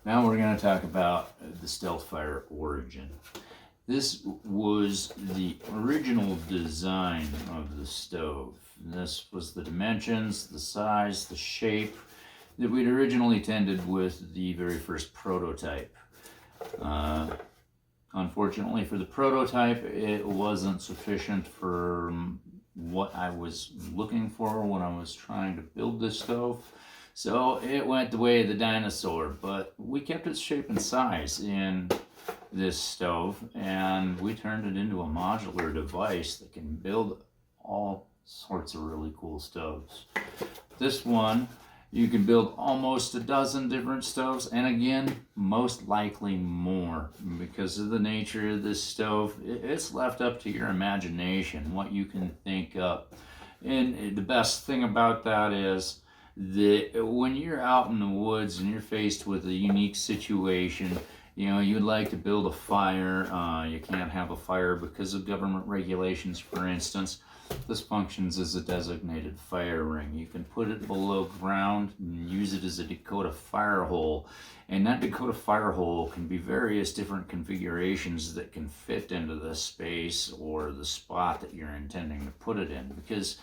Now we're going to talk about the StealthFyre origin. This was the original design of the stove. This was the dimensions, the size, the shape that we'd originally intended with the very first prototype. Unfortunately for the prototype, it wasn't sufficient for what I was looking for when I was trying to build this stove. So it went the way of the dinosaur, but we kept its shape and size in this stove, and we turned it into a modular device that can build all sorts of really cool stoves. This one, you can build almost a dozen different stoves, and again, most likely more, because of the nature of this stove. It's left up to your imagination what you can think up. And the best thing about that is that when you're out in the woods and you're faced with a unique situation, you know, you'd like to build a fire, you can't have a fire because of government regulations, for instance. This functions as a designated fire ring. You can put it below ground and use it as a Dakota fire hole. And that Dakota fire hole can be various different configurations that can fit into the space or the spot that you're intending to put it in. Because,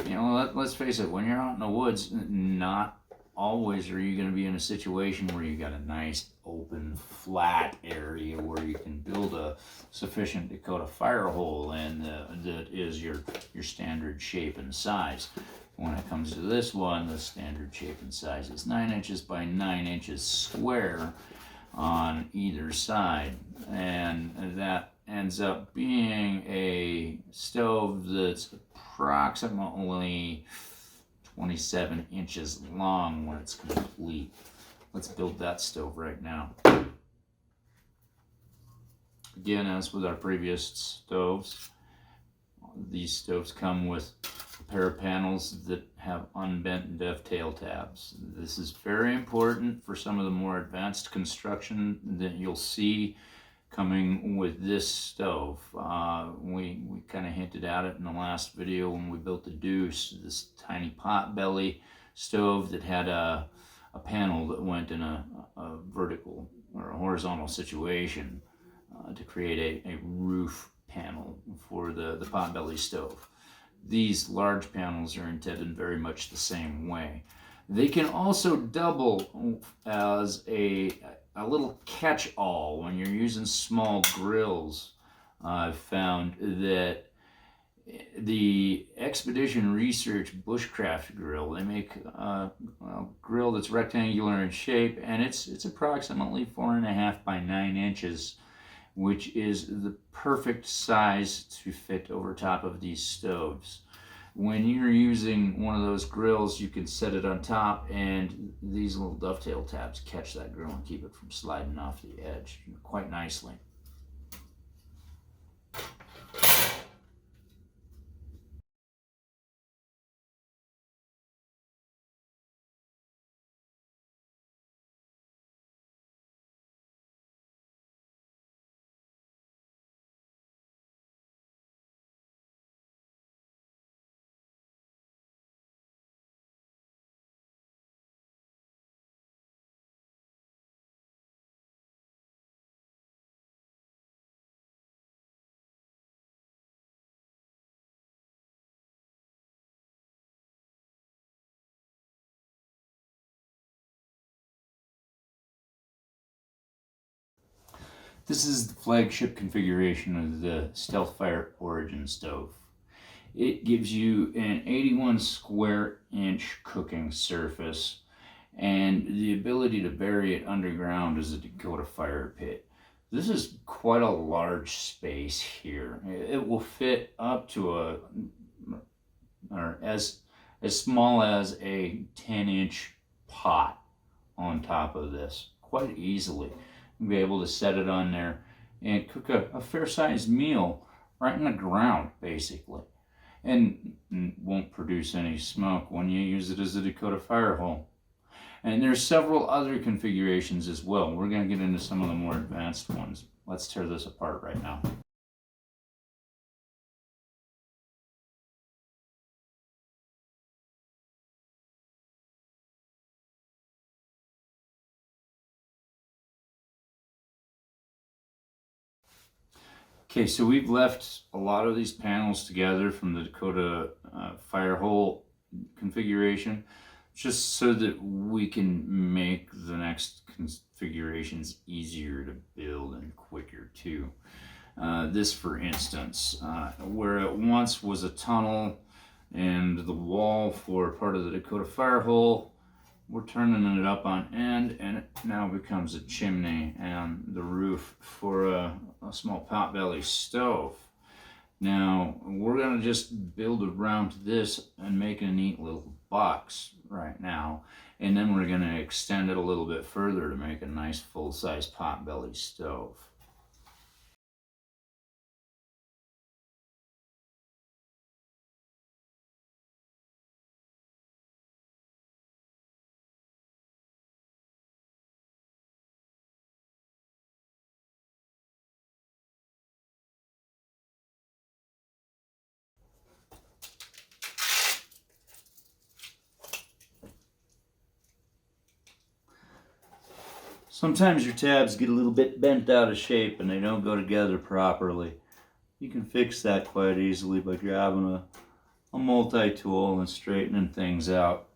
you know, let's face it, when you're out in the woods, not always are you going to be in a situation where you got a nice open flat area where you can build a sufficient Dakota fire hole and that is your standard shape and size. When it comes to this one, the standard shape and size is 9 inches by 9 inches square on either side, and that ends up being a stove that's approximately 27 inches long when it's complete. Let's build that stove right now. Again, as with our previous stoves, these stoves come with a pair of panels that have unbent dovetail tabs. This is very important for some of the more advanced construction that you'll see coming with this stove. We kind of hinted at it in the last video when we built the Deuce, this tiny pot belly stove that had a panel that went in a vertical or a horizontal situation to create a roof panel for the potbelly stove. These large panels are intended very much the same way. They can also double as a little catch-all when you're using small grills. I've found that the Expedition Research Bushcraft grill, they make a grill that's rectangular in shape, and it's approximately 4.5 by 9 inches, which is the perfect size to fit over top of these stoves. When you're using one of those grills, you can set it on top, and these little dovetail tabs catch that grill and keep it from sliding off the edge quite nicely. This is the flagship configuration of the StealthFyre Origin stove. It gives you an 81 square inch cooking surface and the ability to bury it underground as a Dakota fire pit. This is quite a large space here. It will fit up to as small as a 10-inch pot on top of this quite easily. You'll be able to set it on there and cook a fair-sized meal right in the ground, basically, and won't produce any smoke when you use it as a Dakota fire hole. And there's several other configurations as well. We're going to get into some of the more advanced ones. Let's tear this apart right now. Okay, so we've left a lot of these panels together from the Dakota fire hole configuration, just so that we can make the next configurations easier to build and quicker too. This, for instance, where it once was a tunnel and the wall for part of the Dakota fire hole, we're turning it up on end, and it now becomes a chimney and the roof for a small potbelly stove. Now we're going to just build around this and make a neat little box right now, and then we're going to extend it a little bit further to make a nice full-size potbelly stove. Sometimes your tabs get a little bit bent out of shape and they don't go together properly. You can fix that quite easily by grabbing a multi-tool and straightening things out.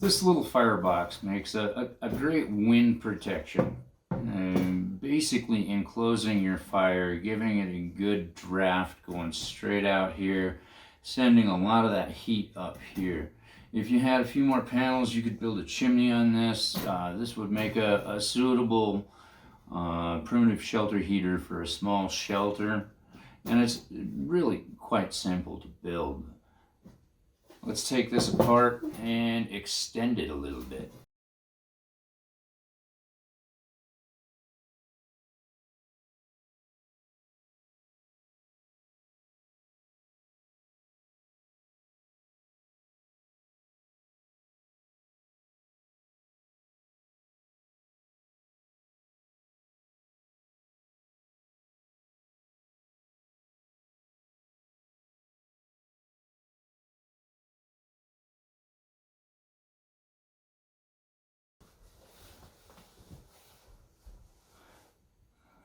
This little firebox makes a great wind protection, basically enclosing your fire, giving it a good draft going straight out here, sending a lot of that heat up here. If you had a few more panels, you could build a chimney on this. This would make a suitable primitive shelter heater for a small shelter, and it's really quite simple to build. Let's take this apart and extend it a little bit.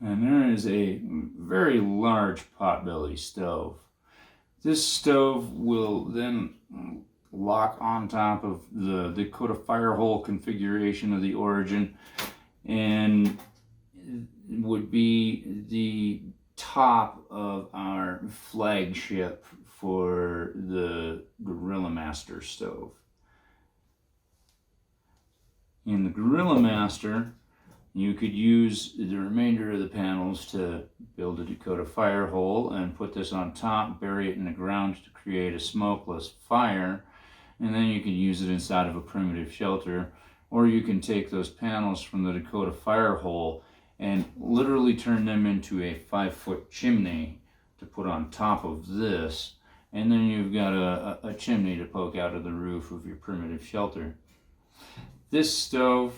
And there is a very large potbelly stove. This stove will then lock on top of the Dakota fire hole configuration of the Origin and would be the top of our flagship for the Gorilla Master stove. In the Gorilla Master, you could use the remainder of the panels to build a Dakota fire hole and put this on top, bury it in the ground to create a smokeless fire, and then you can use it inside of a primitive shelter. Or you can take those panels from the Dakota fire hole and literally turn them into a 5-foot chimney to put on top of this, and then you've got a chimney to poke out of the roof of your primitive shelter. This stove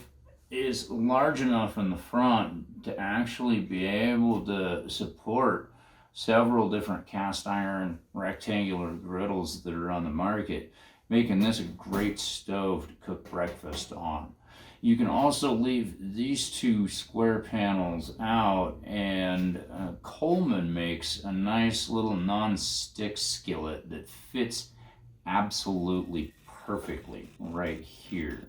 is large enough in the front to actually be able to support several different cast iron rectangular griddles that are on the market, making this a great stove to cook breakfast on. You can also leave these two square panels out, and Coleman makes a nice little non-stick skillet that fits absolutely perfectly right here.